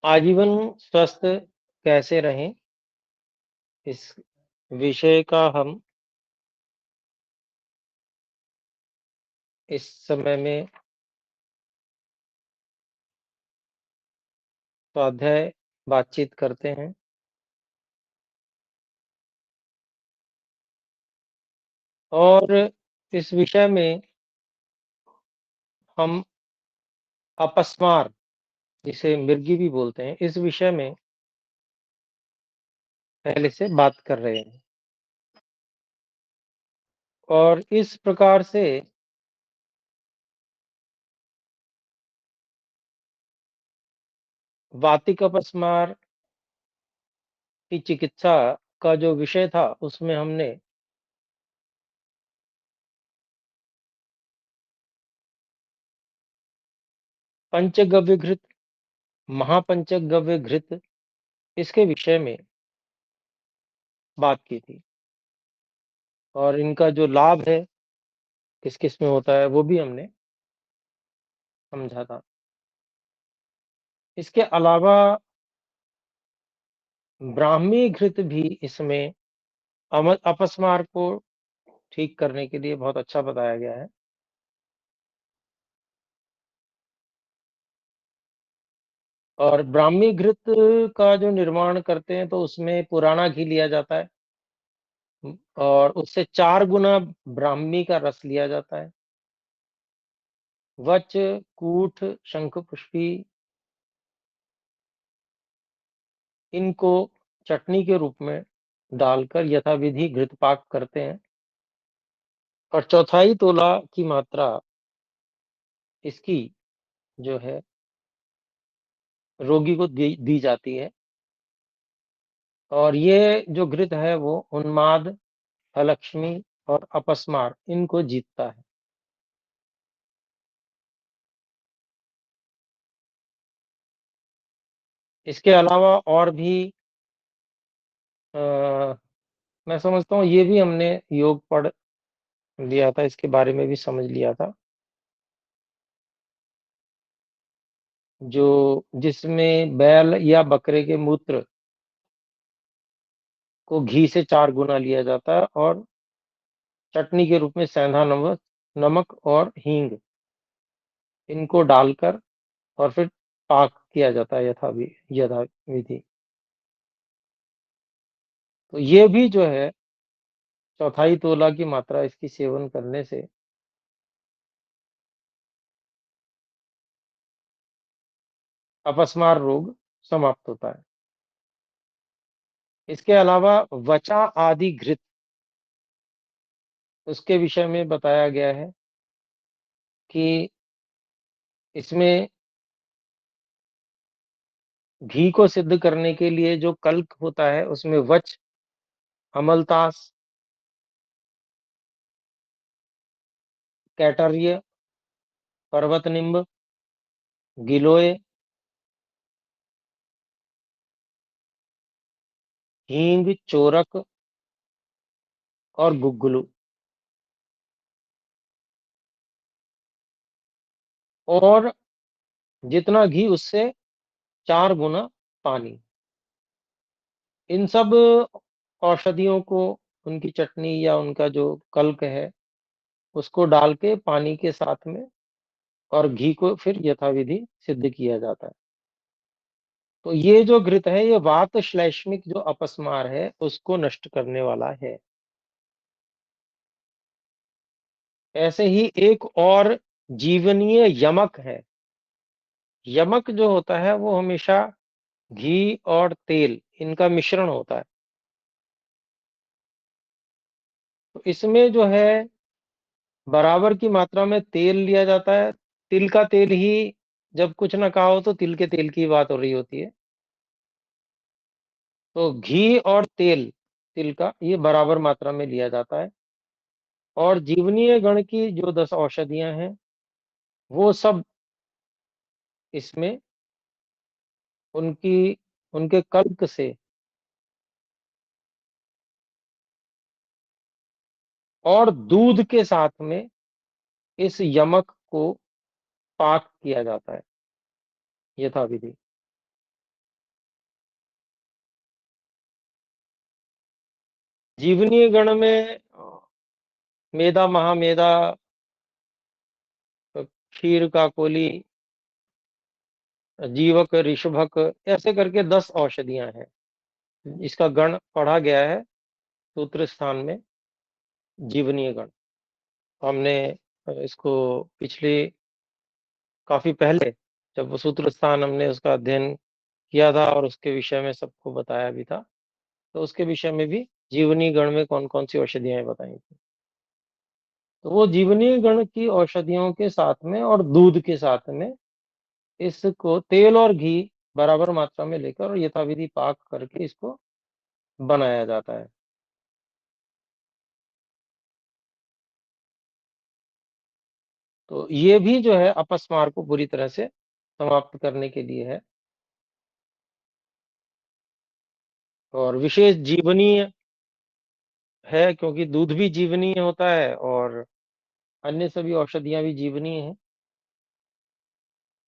आजीवन स्वस्थ कैसे रहें, इस विषय का हम इस समय में स्वाध्याय बातचीत करते हैं और इस विषय में हम अपस्मार, जिसे मिर्गी भी बोलते हैं, इस विषय में पहले से बात कर रहे हैं और इस प्रकार से वातिक अपस्मार की चिकित्सा का जो विषय था, उसमें हमने पंचगव्य घृत, महापंचगव्य घृत इसके विषय में बात की थी और इनका जो लाभ है, किस-किस में होता है, वो भी हमने समझा था। इसके अलावा ब्राह्मी घृत भी इसमें अपस्मार को ठीक करने के लिए बहुत अच्छा बताया गया है और ब्राह्मी घृत का जो निर्माण करते हैं तो उसमें पुराना घी लिया जाता है और उससे 4 गुना ब्राह्मी का रस लिया जाता है। वच, कूठ, शंखपुष्पी इनको चटनी के रूप में डालकर यथाविधि घृतपाक करते हैं और चौथाई तोला की मात्रा इसकी जो है रोगी को दी दी जाती है और ये जो घृत है वो उन्माद, अलक्ष्मी और अपस्मार इनको जीतता है। इसके अलावा और भी अ, मैं समझता हूँ ये भी हमने योग पढ़ लिया था, इसके बारे में भी समझ लिया था, जो जिसमें बैल या बकरे के मूत्र को घी से 4 गुना लिया जाता है और चटनी के रूप में सेंधा नमक नमक और हींग इनको डालकर और फिर पाक किया जाता है यथाविधि। तो ये भी जो है चौथाई तोला की मात्रा इसकी सेवन करने से अपस्मार रोग समाप्त होता है। इसके अलावा वचा आदि घृत उसके विषय में बताया गया है कि इसमें घी को सिद्ध करने के लिए जो कल्क होता है उसमें वच, अमलतास, कैटर्य, पर्वत निम्ब, गिलोय, हींग, चोरक और गुग्गुलू और जितना घी उससे 4 गुना पानी। इन सब औषधियों को उनकी चटनी या उनका जो कल्क है, उसको डाल के पानी के साथ में और घी को फिर यथाविधि सिद्ध किया जाता है। तो ये जो घृत है, ये वात श्लैष्मिक जो अपस्मार है, उसको नष्ट करने वाला है। ऐसे ही एक और जीवनीय यमक है। यमक जो होता है, वो हमेशा घी और तेल इनका मिश्रण होता है। तो इसमें जो है बराबर की मात्रा में तेल लिया जाता है। तिल का तेल ही जब कुछ ना कहा हो तो तिल के तेल की बात हो रही होती है। तो घी और तेल, तिल का ये बराबर मात्रा में लिया जाता है और जीवनीय गण की जो 10 औषधियाँ हैं, वो सब इसमें उनकी उनके कल्प से और दूध के साथ में इस यमक को पाक किया जाता है यथाविधि। जीवनीय गण में मेधा, महामेधा, क्षीर, काकोली, जीवक, ऋषभक, ऐसे करके 10 औषधियां हैं। इसका गण पढ़ा गया है सूत्र स्थान में, जीवनीय गण। हमने इसको पिछले काफी पहले, जब वो सूत्र स्थान हमने उसका अध्ययन किया था और उसके विषय में सबको बताया भी था, तो उसके विषय में भी जीवनी गण में कौन कौन सी औषधियां बताई थी। तो वो जीवनी गण की औषधियों के साथ में और दूध के साथ में इसको तेल और घी बराबर मात्रा में लेकर और यथाविधि पाक करके इसको बनाया जाता है। तो ये भी जो है अपस्मार को पूरी तरह से समाप्त करने के लिए है। और विशेष जीवनीय है क्योंकि दूध भी जीवनीय होता है और अन्य सभी औषधियां भी जीवनीय हैं।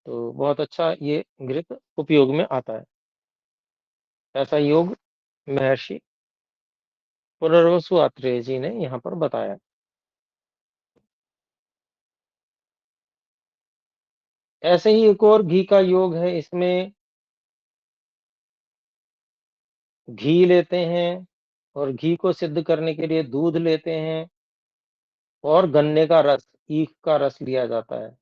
तो बहुत अच्छा ये घृत उपयोग में आता है। ऐसा योग महर्षि पुनर्वसु आत्रेय जी ने यहाँ पर बताया। ऐसे ही एक और घी का योग है। इसमें घी लेते हैं और घी को सिद्ध करने के लिए दूध लेते हैं और गन्ने का रस, ईख का रस लिया जाता है।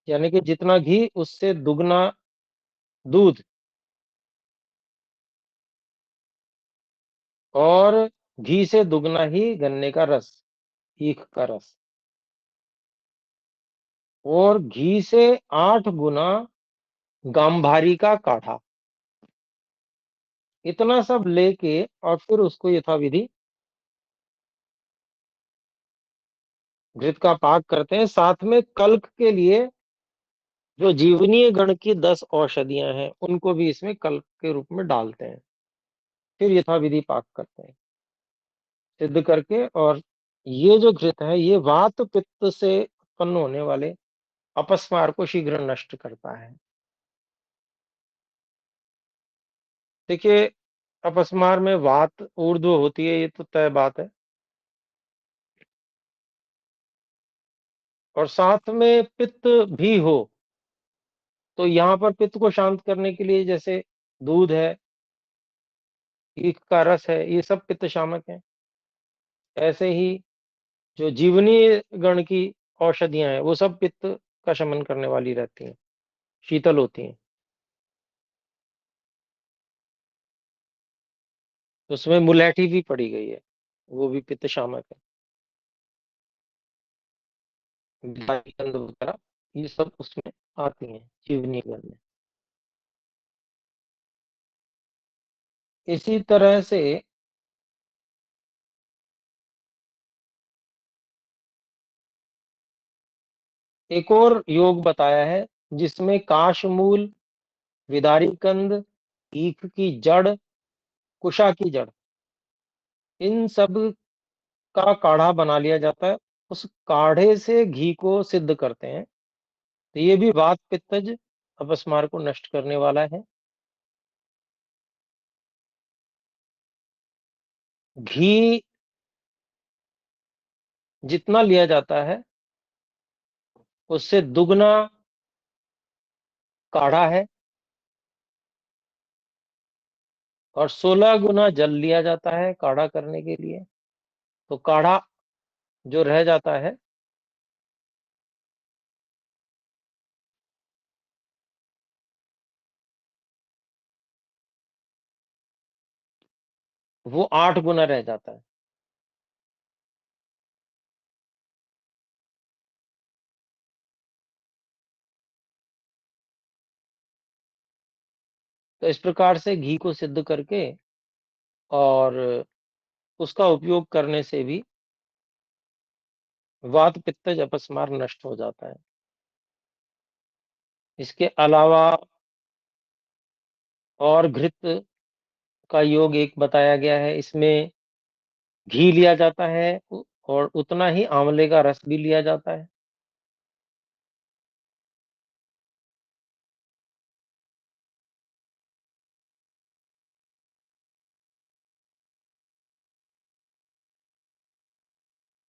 यानी कि जितना घी उससे दुगना दूध और घी से दुगना ही गन्ने का रस, ईख का रस, और घी से 8 गुना गांधारी का काढ़ा, इतना सब लेके और फिर उसको यथाविधि घृत का पाक करते हैं। साथ में कल्क के लिए जो जीवनीय गण की 10 औषधियां हैं उनको भी इसमें कल्क के रूप में डालते हैं। फिर यथाविधि पाक करते हैं सिद्ध करके। और ये जो घृत है ये वात पित्त से उत्पन्न होने वाले अपस्मार को शीघ्र नष्ट करता है। देखिए, अपस्मार में वात ऊर्ध्व होती है, ये तो तय बात है। और साथ में पित्त भी हो तो यहाँ पर पित्त को शांत करने के लिए जैसे दूध है, ईख का रस है, ये सब पित्त शामक है। ऐसे ही जो जीवनीय गण की औषधियां हैं वो सब पित्त का शमन करने वाली रहती हैं, शीतल होती हैं। उसमें मुलैठी भी पड़ी गई है, वो भी पित्त शामक है। कंद वगैरह ये सब उसमें आती हैं जीवनीय गण में। इसी तरह से एक और योग बताया है जिसमें काशमूल, विदारी कंद, ईख की जड़, कुशा की जड़, इन सब का काढ़ा बना लिया जाता है। उस काढ़े से घी को सिद्ध करते हैं। तो ये भी वात पित्तज अपस्मार को नष्ट करने वाला है। घी जितना लिया जाता है उससे दुगना काढ़ा है और 16 गुना जल लिया जाता है काढ़ा करने के लिए। तो काढ़ा जो रह जाता है वो 8 गुना रह जाता है। तो इस प्रकार से घी को सिद्ध करके और उसका उपयोग करने से भी वात पित्तज अपस्मार नष्ट हो जाता है। इसके अलावा और घृत का योग एक बताया गया है। इसमें घी लिया जाता है और उतना ही आंवले का रस भी लिया जाता है।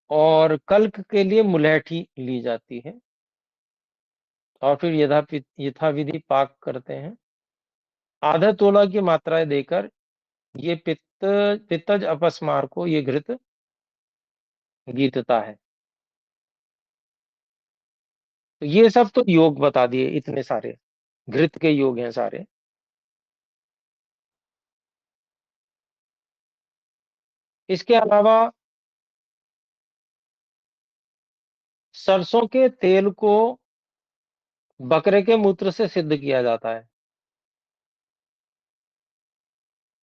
और कल्क के लिए मुलैठी ली जाती है, और फिर यथाविधि पाक करते हैं। आधा तोला की मात्राएं देकर ये पित्तज अपस्मार को ये घृत गीतता है। तो ये सब तो योग बता दिए, इतने सारे घृत के योग हैं सारे। इसके अलावा सरसों के तेल को बकरे के मूत्र से सिद्ध किया जाता है।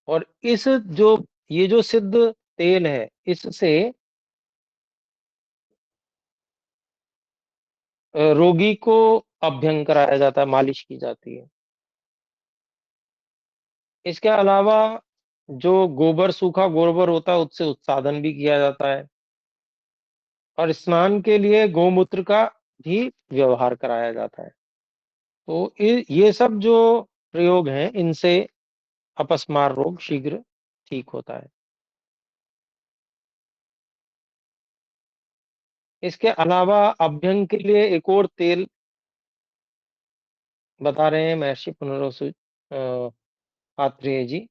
और इस जो ये जो सिद्ध तेल है, इससे रोगी को अभ्यंग कराया जाता है, मालिश की जाती है। इसके अलावा जो गोबर, सूखा गोबर होता है, उससे उत्साधन भी किया जाता है। और स्नान के लिए गोमूत्र का भी व्यवहार कराया जाता है। तो ये सब जो प्रयोग हैं, इनसे अपस्मार रोग शीघ्र ठीक होता है। इसके अलावा अभ्यंग के लिए एक और तेल बता रहे हैं महर्षि पुनरोसु आत्रेय जी।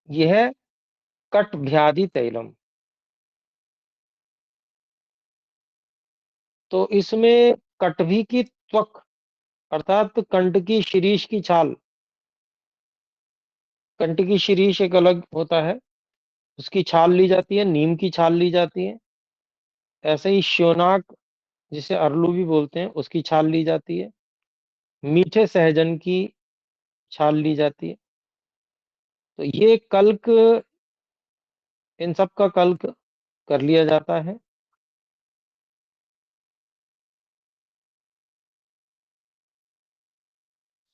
यह कटभ्याधि तैलम। तो इसमें कटभी की त्वक, अर्थात कंठ की शिरीष की छाल, कंठ की शिरीष एक अलग होता है, उसकी छाल ली जाती है, नीम की छाल ली जाती है। ऐसे ही श्योनाक, जिसे अरलू भी बोलते हैं, उसकी छाल ली जाती है। मीठे सहजन की छाल ली जाती है। तो ये कल्क, इन सब का कल्क कर लिया जाता है।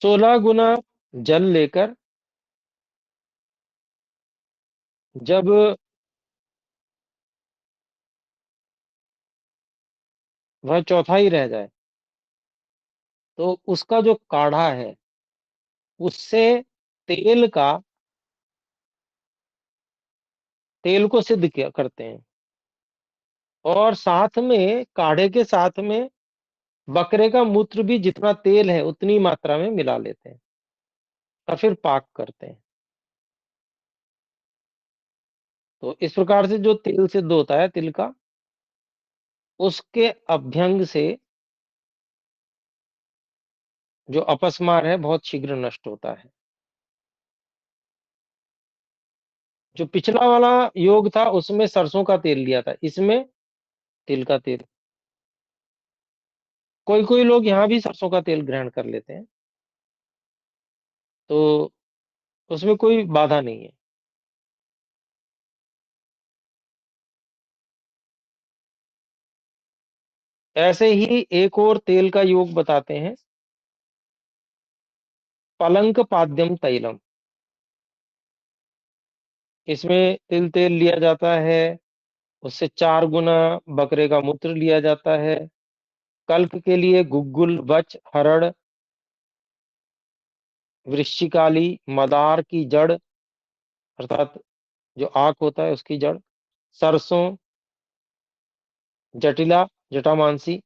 16 गुना जल लेकर, जब वह चौथाई रह जाए, तो उसका जो काढ़ा है, उससे तेल का तेल को सिद्ध किया करते हैं। और साथ में, काढ़े के साथ में, बकरे का मूत्र भी जितना तेल है उतनी मात्रा में मिला लेते हैं, और फिर पाक करते हैं। तो इस प्रकार से जो तेल सिद्ध होता है तिल का, उसके अभ्यंग से जो अपस्मार है बहुत शीघ्र नष्ट होता है। जो पिछला वाला योग था उसमें सरसों का तेल लिया था, इसमें तिल का तेल। कोई कोई लोग यहाँ भी सरसों का तेल ग्रहण कर लेते हैं, तो उसमें कोई बाधा नहीं है। ऐसे ही एक और तेल का योग बताते हैं, पलंक पाद्यम तैलम। इसमें तिल तेल लिया जाता है, उससे 4 गुना बकरे का मूत्र लिया जाता है। कल्क के लिए गुग्गुल, बच, हरड़, वृश्चिकाली, मदार की जड़, अर्थात जो आक होता है उसकी जड़, सरसों, जटिला, जटामांसी,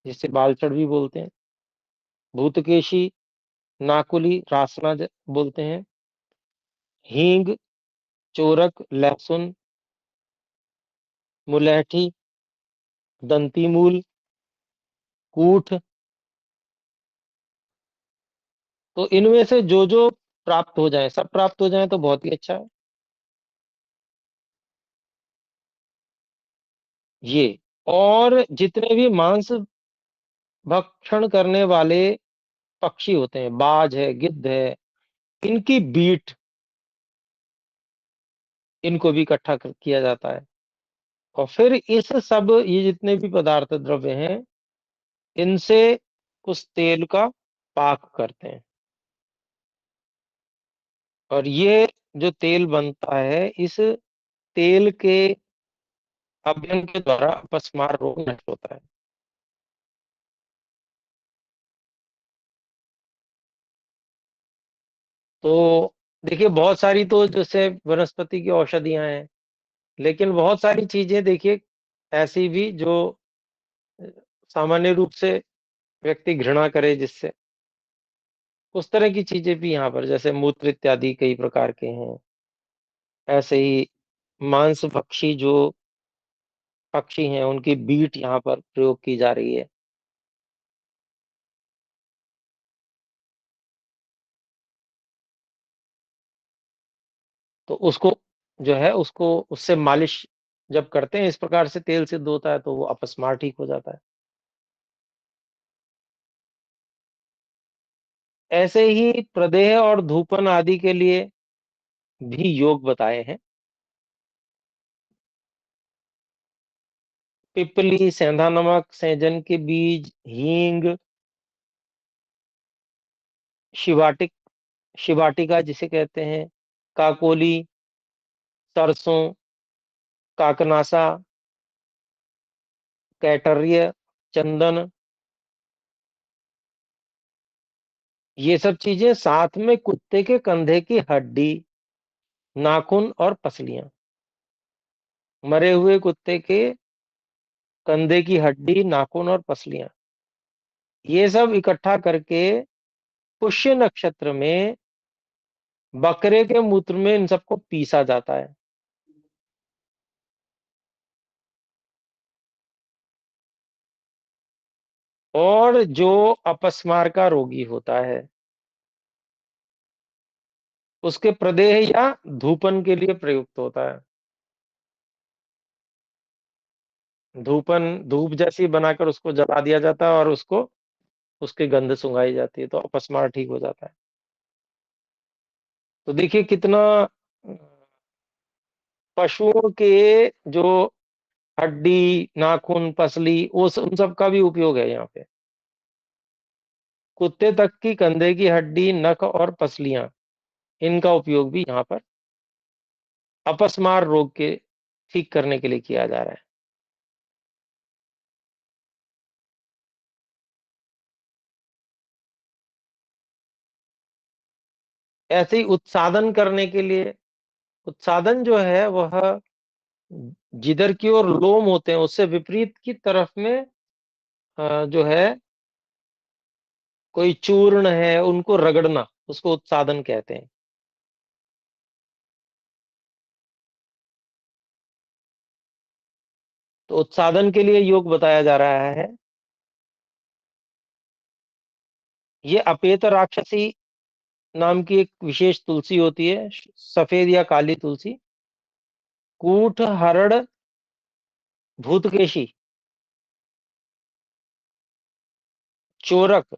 जिसे बालचड़ भी बोलते हैं, भूतकेशी, नाकुली, रासना बोलते हैं, हींग, चोरक, लहसुन, मुलैठी, दंती मूल, कूठ। तो इनमें से जो जो प्राप्त हो जाए, सब प्राप्त हो जाए तो बहुत ही अच्छा है। ये, और जितने भी मांस भक्षण करने वाले पक्षी होते हैं, बाज है, गिद्ध है, इनकी बीट, इनको भी इकट्ठा किया जाता है। और फिर इस सब, ये जितने भी पदार्थ द्रव्य हैं, इनसे उस तेल का पाक करते हैं। और ये जो तेल बनता है, इस तेल के अभ्यंग के द्वारा अपस्मार रोग नष्ट होता है। तो देखिए बहुत सारी तो जैसे वनस्पति की औषधियां हैं, लेकिन बहुत सारी चीजें देखिए ऐसी भी जो अ, सामान्य रूप से व्यक्ति घृणा करे जिससे, उस तरह की चीजें भी यहाँ पर जैसे मूत्र इत्यादि कई प्रकार के हैं। ऐसे ही मांस भक्षी जो पक्षी हैं उनकी बीट यहाँ पर प्रयोग की जा रही है। तो उसको जो है उसको उससे मालिश जब करते हैं इस प्रकार से तेल सिद्ध होता है तो वो अपस्मार ठीक हो जाता है। ऐसे ही प्रदेह और धूपन आदि के लिए भी योग बताए हैं। पिपली, सेंधा नमक, सहजन के बीज, हींग, शिवाटिक शिवाटिका जिसे कहते हैं, काकोली, सरसों, काकनासा, कैटर्य, चंदन, ये सब चीजें, साथ में कुत्ते के कंधे की हड्डी, नाखून और पसलियां। मरे हुए कुत्ते के कंधे की हड्डी, नाखून और पसलियां, ये सब इकट्ठा करके पुष्य नक्षत्र में बकरे के मूत्र में इन सबको पीसा जाता है। और जो अपस्मार का रोगी होता है उसके प्रदेह या धूपन के लिए प्रयुक्त होता है। धूपन धूप जैसी बनाकर उसको जला दिया जाता है और उसको उसकी गंध सुंघाई जाती है तो अपस्मार ठीक हो जाता है। तो देखिए कितना पशुओं के जो हड्डी, नाखून, पसली, उन सब का भी उपयोग है यहाँ पे। कुत्ते तक की कंधे की हड्डी, नख और पसलियां, इनका उपयोग भी यहाँ पर अपस्मार रोग के ठीक करने के लिए किया जा रहा है। ऐसे ही उत्सादन करने के लिए, उत्सादन जो है वह जिधर की ओर लोम होते हैं उससे विपरीत की तरफ में जो है कोई चूर्ण है उनको रगड़ना, उसको उत्सादन कहते हैं। तो उत्सादन के लिए योग बताया जा रहा है। ये अपेत राक्षसी नाम की एक विशेष तुलसी होती है, सफेद या काली तुलसी, कूठ, हरड़, भूतकेशी, चोरक,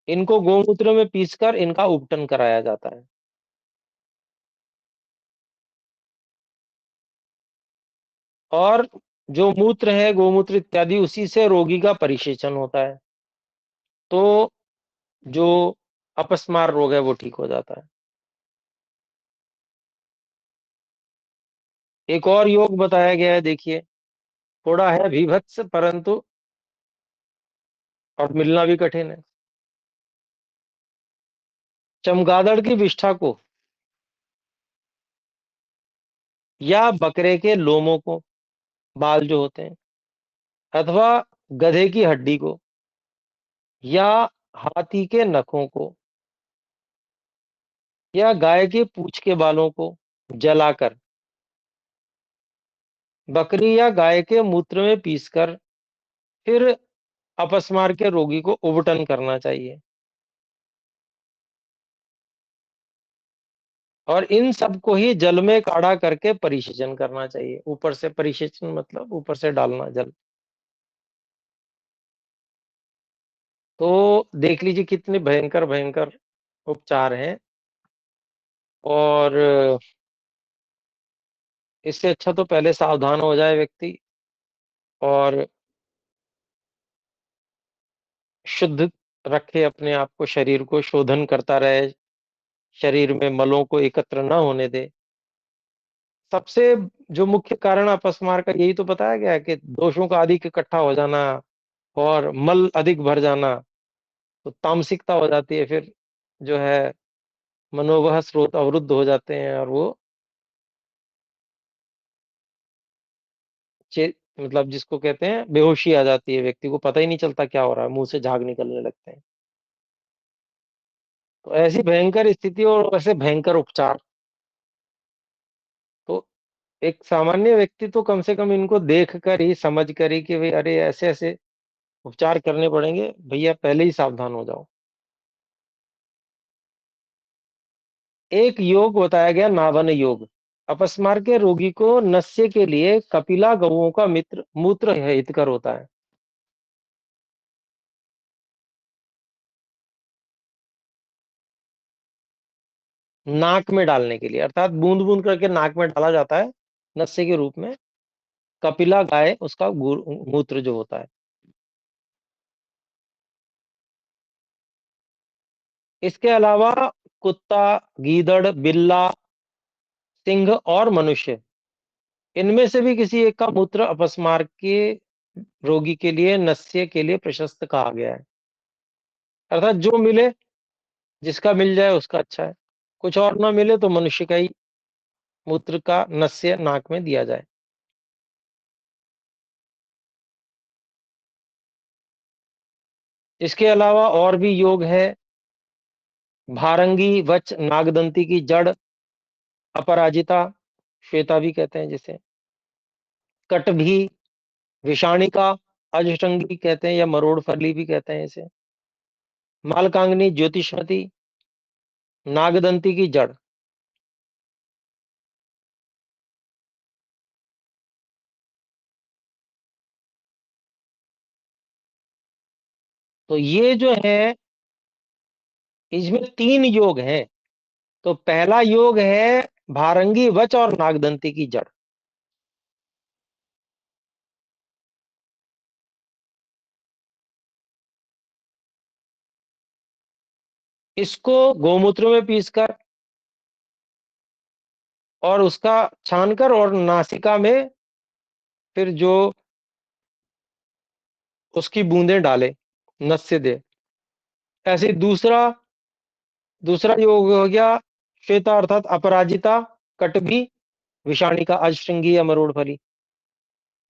इनको गोमूत्र में पीसकर इनका उपटन कराया जाता है। और जो मूत्र है, गोमूत्र इत्यादि, उसी से रोगी का परिसेचन होता है तो जो अपस्मार रोग है वो ठीक हो जाता है। एक और योग बताया गया है, देखिए थोड़ा है विभत्स परंतु और मिलना भी कठिन है। चमगादड़ की विष्ठा को या बकरे के लोमों को, बाल जो होते हैं, अथवा गधे की हड्डी को या हाथी के नखों को या गाय के पूंछ के बालों को जलाकर बकरी या गाय के मूत्र में पीसकर फिर अपस्मार के रोगी को उबटन करना चाहिए। और इन सबको ही जल में काढ़ा करके परिसेचन करना चाहिए। ऊपर से परिसेचन मतलब ऊपर से डालना जल। तो देख लीजिए कितने भयंकर भयंकर उपचार हैं। और इससे अच्छा तो पहले सावधान हो जाए व्यक्ति और शुद्ध रखे अपने आप को, शरीर को शोधन करता रहे, शरीर में मलों को एकत्र न होने दे। सबसे जो मुख्य कारण अपस्मार का यही तो बताया गया है कि दोषों का अधिक इकट्ठा हो जाना और मल अधिक भर जाना, तो तामसिकता हो जाती है फिर जो है मनोवह स्रोत अवरुद्ध हो जाते हैं और वो मतलब जिसको कहते हैं बेहोशी आ जाती है, व्यक्ति को पता ही नहीं चलता क्या हो रहा है, मुंह से झाग निकलने लगते हैं। तो ऐसी भयंकर स्थिति और वैसे भयंकर उपचार, तो एक सामान्य व्यक्ति तो कम से कम इनको देख कर ही समझ कर ही कि भाई अरे ऐसे ऐसे उपचार करने पड़ेंगे, भैया पहले ही सावधान हो जाओ। एक योग बताया गया, नाभन योग। अपस्मार के रोगी को नस्य के लिए कपिला गौओं का मित्र मूत्र हितकर होता है। नाक में डालने के लिए, अर्थात बूंद बूंद करके नाक में डाला जाता है नस्य के रूप में। कपिला गाय उसका मूत्र जो होता है। इसके अलावा कुत्ता, गीदड़, बिल्ला, सिंह और मनुष्य, इनमें से भी किसी एक का मूत्र अपस्मार के रोगी के लिए, नस्य के लिए प्रशस्त कहा गया है। अर्थात जो मिले, जिसका मिल जाए उसका अच्छा है। कुछ और ना मिले तो मनुष्य का ही मूत्र का नस्य नाक में दिया जाए। इसके अलावा और भी योग है। भारंगी, वच, नागदंती की जड़, अपराजिता, श्वेता भी कहते हैं जिसे, कटभी, विषाणिका, अजटंगी कहते हैं या मरोड़ फली भी कहते हैं इसे, मालकांगनी, ज्योतिषमती, नागदंती की जड़। तो ये जो है, इसमें तीन योग हैं। तो पहला योग है भारंगी, वच और नागदंती की जड़। इसको गोमूत्र में पीसकर और उसका छानकर और नासिका में फिर जो उसकी बूंदें डाले, नस से दे। ऐसे दूसरा दूसरा योग हो गया श्वेता, अर्थात अपराजिता, कटभी, विषाणिका, अजश्रृंगी या मरोड़ फली।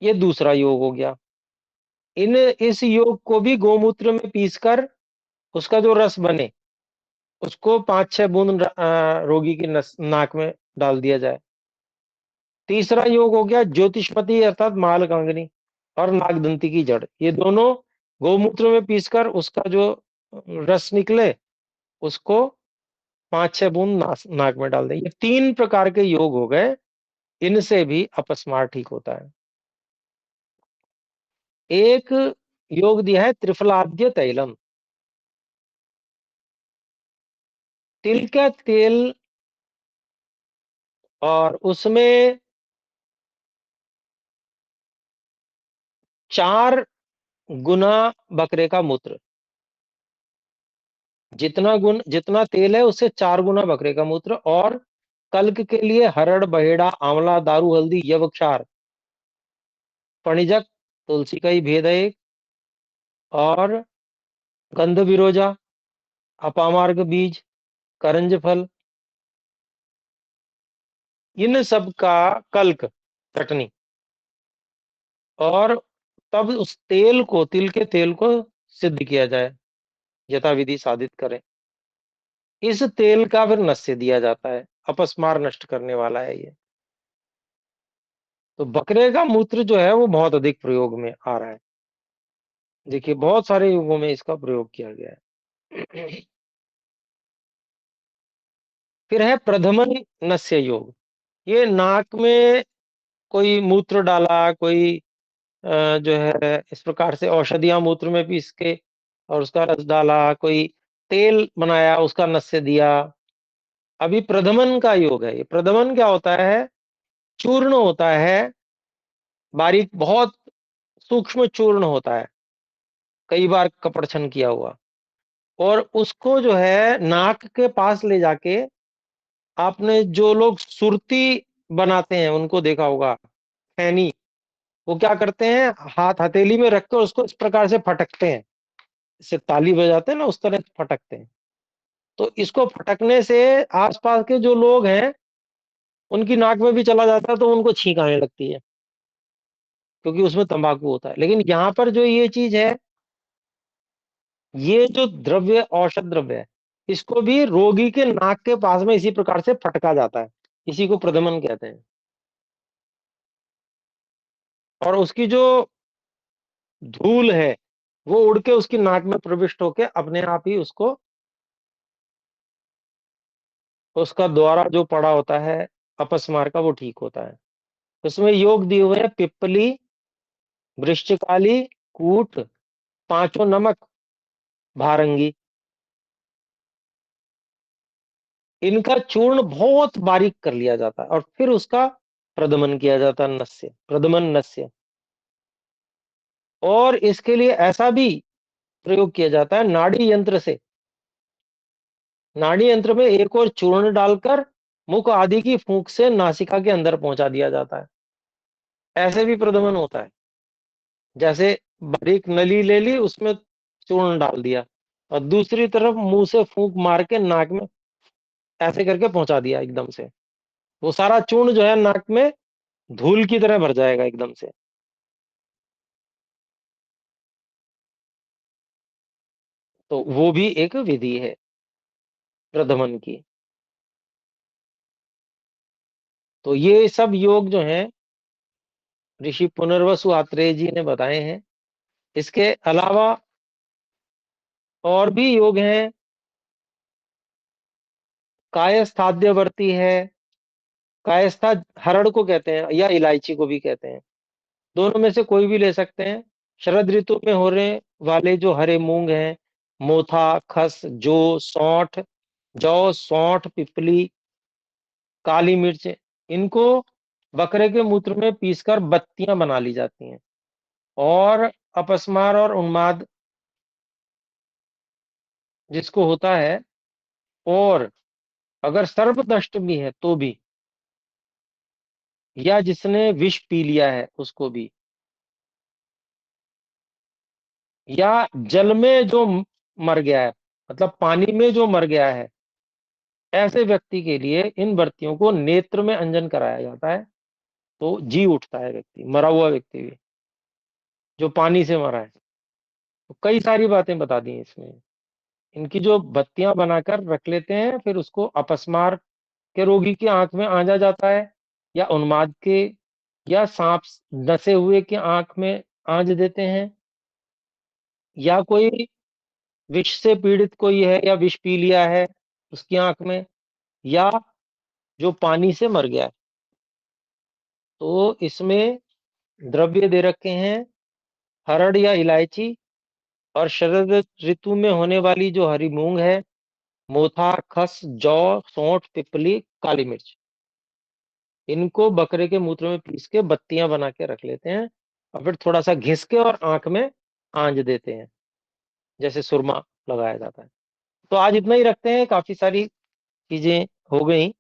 ये दूसरा योग हो गया। इस योग को भी गोमूत्र में पीसकर उसका जो रस बने, उसको 5-6 बूंद रोगी की नाक में डाल दिया जाए। तीसरा योग हो गया ज्योतिषपति, अर्थात मालकांगनी और नागदंती की जड़। ये दोनों गोमूत्र में पीसकर उसका जो रस निकले, उसको 5-6 बूंद नाक में डाल दें। ये तीन प्रकार के योग हो गए। इनसे भी अपस्मार ठीक होता है। एक योग दिया है त्रिफलाद्य तैलम। तिल का तेल और उसमें 4 गुना बकरे का मूत्र, जितना तेल है उससे 4 गुना बकरे का मूत्र, और कल्क के लिए हरड़, बहेड़ा, आंवला, दारू, हल्दी, यवक्षार, फणिजक, तुलसी का ही भेद है एक, और गंध विरोजा, अपामार्ग बीज, करंज फल, इन सब का कल्क, चटनी। और तब उस तेल को, तिल के तेल को सिद्ध किया जाए, यथाविधि साधित करें। इस तेल का फिर नस्य दिया जाता है। अपस्मार नष्ट करने वाला है ये। तो बकरे का मूत्र जो है वो बहुत अधिक प्रयोग में आ रहा है। देखिए बहुत सारे युगों में इसका प्रयोग किया गया है। फिर है प्रधमन नस्य योग। ये नाक में कोई मूत्र डाला, कोई जो है इस प्रकार से औषधियां मूत्र में पीस के और उसका रस डाला, कोई तेल बनाया उसका नस्य दिया। अभी प्रधमन का योग है। ये प्रधमन क्या होता है? चूर्ण होता है, बारीक, बहुत सूक्ष्म चूर्ण होता है, कई बार कपड़छन किया हुआ। और उसको जो है नाक के पास ले जाके, आपने जो लोग सुरती बनाते हैं उनको देखा होगा, खैनी, वो क्या करते हैं, हाथ हथेली में रख कर उसको इस प्रकार से फटकते हैं, इससे ताली बजाते हैं ना, उस तरह से फटकते हैं। तो इसको फटकने से आसपास के जो लोग हैं उनकी नाक में भी चला जाता है, तो उनको छींक आने लगती है, क्योंकि उसमें तंबाकू होता है। लेकिन यहाँ पर जो ये चीज है, ये जो द्रव्य औषध द्रव्य है, इसको भी रोगी के नाक के पास में इसी प्रकार से फटका जाता है, इसी को प्रदमन कहते हैं। और उसकी जो धूल है वो उड़ के उसकी नाक में प्रविष्ट होके अपने आप ही उसको, उसका द्वारा जो पड़ा होता है अपस्मार का, वो ठीक होता है। उसमें योग दिए हुए हैं पिप्पली, वृश्चिकाली, कूट, पांचों नमक, भारंगी। इनका चूर्ण बहुत बारीक कर लिया जाता है और फिर उसका प्रदमन किया जाता है, नस्य, प्रदमन नस्य। और इसके लिए ऐसा भी प्रयोग किया जाता है नाड़ी यंत्र से। नाड़ी यंत्र में एक और चूर्ण डालकर मुख आदि की फूंक से नासिका के अंदर पहुंचा दिया जाता है। ऐसे भी प्रदमन होता है, जैसे बारीक नली ले ली, उसमें चूर्ण डाल दिया और दूसरी तरफ मुंह से फूंक मार के नाक में ऐसे करके पहुंचा दिया एकदम से। वो सारा चूर्ण जो है नाक में धूल की तरह भर जाएगा एकदम से। तो वो भी एक विधि है प्रदमन की। तो ये सब योग जो हैं ऋषि पुनर्वसु आत्रेय जी ने बताए हैं। इसके अलावा और भी योग हैं। कायस्थाद्यवर्ती है, कायस्था हरड़ को कहते हैं या इलायची को भी कहते हैं, दोनों में से कोई भी ले सकते हैं। शरद ऋतु में होने वाले जो हरे मूंग हैं, मोथा, खस, जौ, सौंठ, जौ, सौंठ, पिपली, काली मिर्च, इनको बकरे के मूत्र में पीसकर बत्तियां बना ली जाती हैं। और अपस्मार और उन्माद जिसको होता है, और अगर सर्पदंष्ट भी है तो भी, या जिसने विष पी लिया है उसको भी, या जल में जो मर गया है, मतलब पानी में जो मर गया है, ऐसे व्यक्ति के लिए इन बत्तियों को नेत्र में अंजन कराया जाता है, तो जी उठता है व्यक्ति, मरा हुआ व्यक्ति भी जो पानी से मरा है। तो कई सारी बातें बता दी हैं इसमें। इनकी जो बत्तियां बनाकर रख लेते हैं, फिर उसको अपस्मार के रोगी की आंख में आंजा जाता है, या उन्माद के, या सांप डसे हुए की आंख में आंज देते हैं, या कोई विष से पीड़ित कोई है या विष पी लिया है उसकी आंख में, या जो पानी से मर गया है। तो इसमें द्रव्य दे रखे हैं हरड़ या इलायची, और शरद ऋतु में होने वाली जो हरी मूंग है, मोथा, खस, जौ, सौंठ, पिपली, काली मिर्च, इनको बकरे के मूत्र में पीस के बत्तियां बना के रख लेते हैं और फिर थोड़ा सा घिस के और आंख में आंज देते हैं, जैसे सुरमा लगाया जाता है। तो आज इतना ही रखते हैं, काफी सारी चीजें हो गई।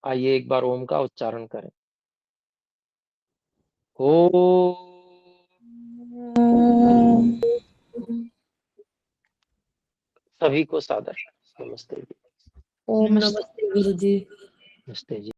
आइए एक बार ओम का उच्चारण करें। ओ, सभी को सादर नमस्ते जी। ओम नमस्ते गुरु जी। नमस्ते जी।